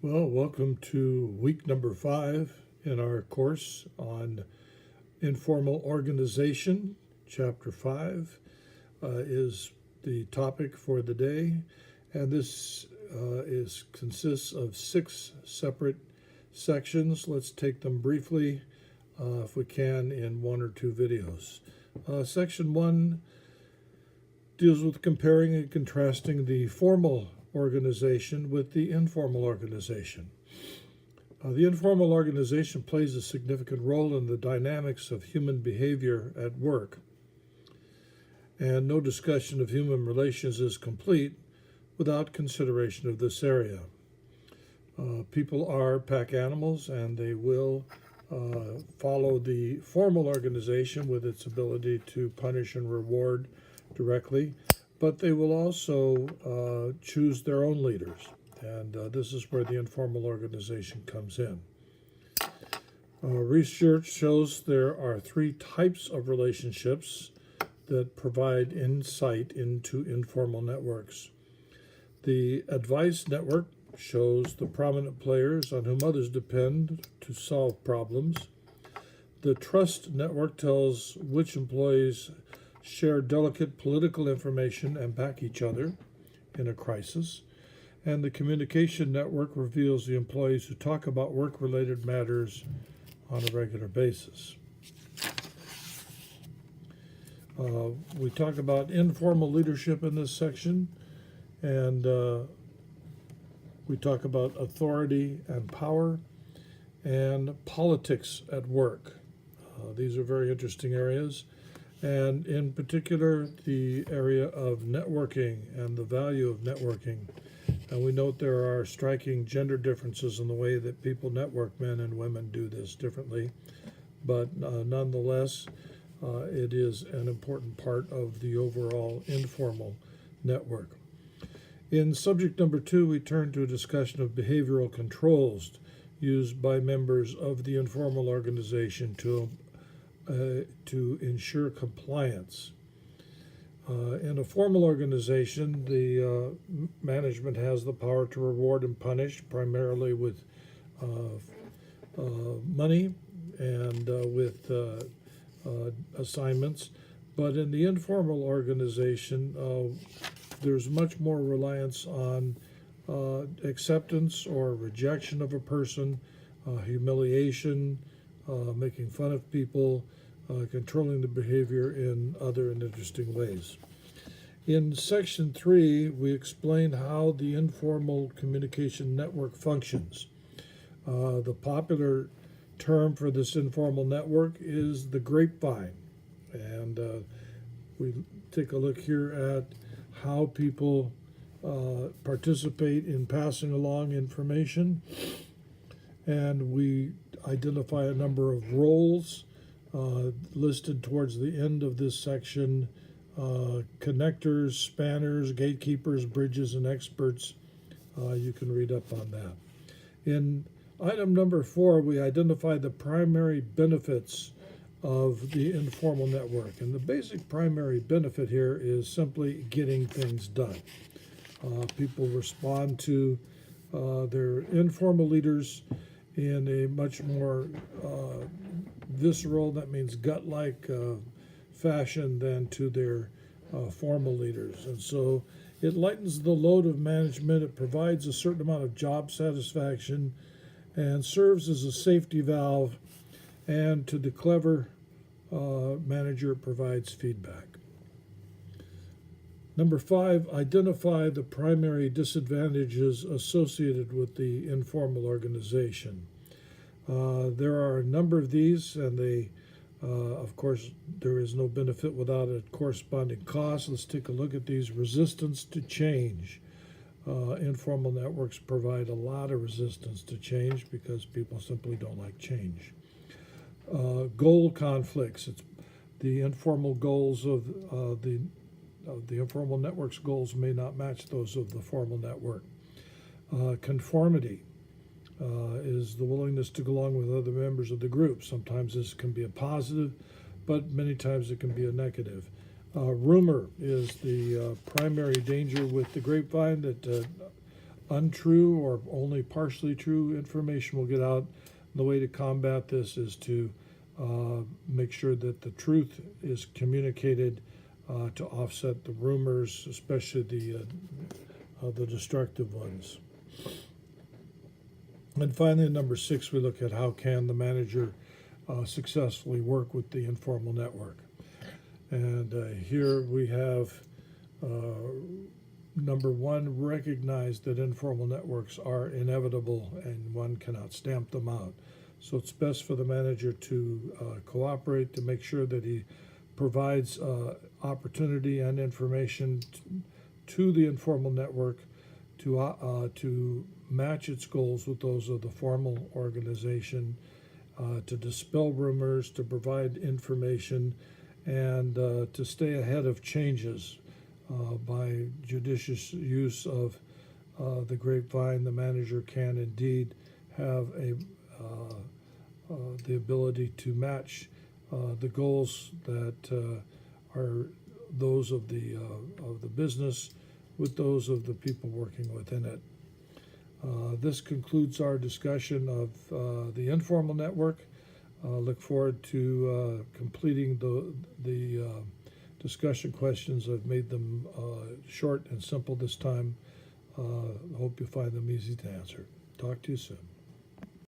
Well, welcome to week number 5 in our course on informal organization. Chapter 5 is the topic for the day, and this consists of 6 separate sections. Let's take them briefly, if we can, in 1 or 2 videos. Section 1 deals with comparing and contrasting the formal organization with the informal organization. The informal organization plays a significant role in the dynamics of human behavior at work, and no discussion of human relations is complete without consideration of this area. People are pack animals, and they will follow the formal organization with its ability to punish and reward directly, but they will also choose their own leaders, and this is where the informal organization comes in. Research shows there are 3 types of relationships that provide insight into informal networks. The advice network shows the prominent players on whom others depend to solve problems. The trust network tells which employees share delicate political information and back each other in a crisis. And the communication network reveals the employees who talk about work-related matters on a regular basis. We talk about informal leadership in this section, and we talk about authority and power and politics at work. These are very interesting areas. And in particular, the area of networking and the value of networking. And we note there are striking gender differences in the way that people network. Men and women do this differently. But nonetheless, it is an important part of the overall informal network. In subject number 2, we turn to a discussion of behavioral controls used by members of the informal organization to ensure compliance. In a formal organization, the management has the power to reward and punish, primarily with money and with assignments. But in the informal organization, there's much more reliance on acceptance or rejection of a person, humiliation, making fun of people, controlling the behavior in other and interesting ways. In section 3, we explain how the informal communication network functions. The popular term for this informal network is the grapevine, and we take a look here at how people participate in passing along information, and we identify a number of roles listed towards the end of this section: connectors, spanners, gatekeepers, bridges, and experts. You can read up on that. In item number 4, we identify the primary benefits of the informal network. And the basic primary benefit here is simply getting things done. People respond to their informal leaders in a much more visceral, that means gut-like fashion, than to their formal leaders. And so it lightens the load of management, it provides a certain amount of job satisfaction, and serves as a safety valve, and to the clever manager, it provides feedback. Number 5, identify the primary disadvantages associated with the informal organization. There are a number of these, and they, of course, there is no benefit without a corresponding cost. Let's take a look at these. Resistance to change. Informal networks provide a lot of resistance to change because people simply don't like change. Goal conflicts. It's the informal goals of the informal network's goals may not match those of the formal network. Conformity is the willingness to go along with other members of the group. Sometimes this can be a positive, but many times it can be a negative. Rumor is the primary danger with the grapevine, that untrue or only partially true information will get out. The way to combat this is to make sure that the truth is communicated to offset the rumors, especially the destructive ones. And finally, number 6, we look at how can the manager successfully work with the informal network. And here we have number 1, recognize that informal networks are inevitable and one cannot stamp them out. So it's best for the manager to cooperate, to make sure that he provides opportunity and information to the informal network to match its goals with those of the formal organization, to dispel rumors, to provide information, and to stay ahead of changes by judicious use of the grapevine. The manager can indeed have the ability to match the goals that are those of the business with those of the people working within it. This concludes our discussion of the informal network. Look forward to completing the discussion questions. I've made them short and simple this time. Hope you find them easy to answer. Talk to you soon.